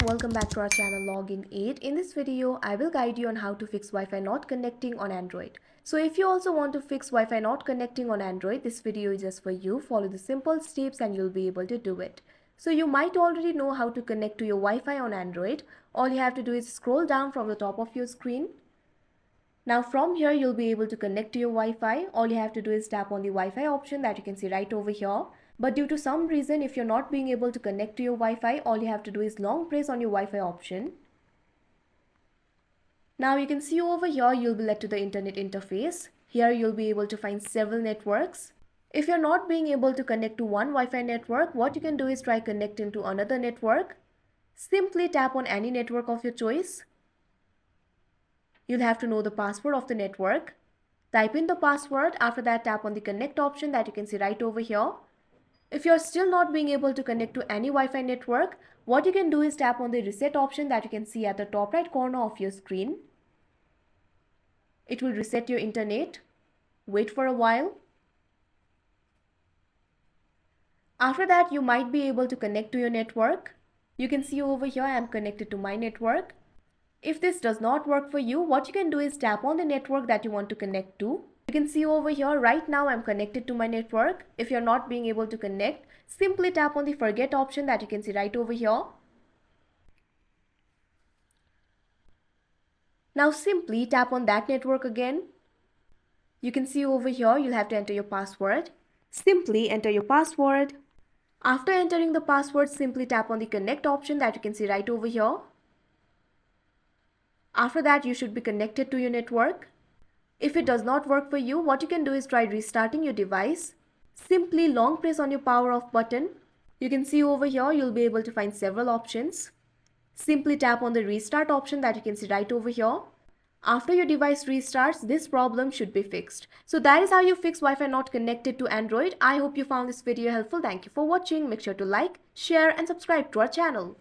welcome back to our channel Login 8. In this video, I will guide you on how to fix Wi-Fi not connecting on Android. So if you also want to fix Wi-Fi not connecting on Android, this video is just for you. Follow the simple steps and you'll be able to do it. So you might already know how to connect to your Wi-Fi on Android. All you have to do is scroll down from the top of your screen. Now from here, you'll be able to connect to your Wi-Fi. All you have to do is tap on the Wi-Fi option that you can see right over here. But due to some reason, if you're not being able to connect to your Wi-Fi, all you have to do is long press on your Wi-Fi option. Now you can see over here, you'll be led to the internet interface. Here you'll be able to find several networks. If you're not being able to connect to one Wi-Fi network, what you can do is try connecting to another network. Simply tap on any network of your choice. You'll have to know the password of the network. Type in the password. After that, tap on the connect option that you can see right over here. If you're still not being able to connect to any Wi-Fi network, what you can do is tap on the reset option that you can see at the top right corner of your screen. It will reset your internet. Wait for a while. After that, you might be able to connect to your network. You can see over here I am connected to my network. If this does not work for you, what you can do is tap on the network that you want to connect to. You can see over here right now I'm connected to my network. If you're not being able to connect, simply tap on the forget option that you can see right over here. Now simply tap on that network again. You can see over here you'll have to enter your password. Simply enter your password. After entering the password, simply tap on the connect option that you can see right over here. After that, you should be connected to your network. If it does not work for you, what you can do is try restarting your device. Simply long press on your power off button. You can see over here you'll be able to find several options. Simply tap on the restart option that you can see right over here. After your device restarts, this problem should be fixed. So that is how you fix Wi-Fi not connected to Android. I hope you found this video helpful. Thank you for watching. Make sure to like, share and subscribe to our channel.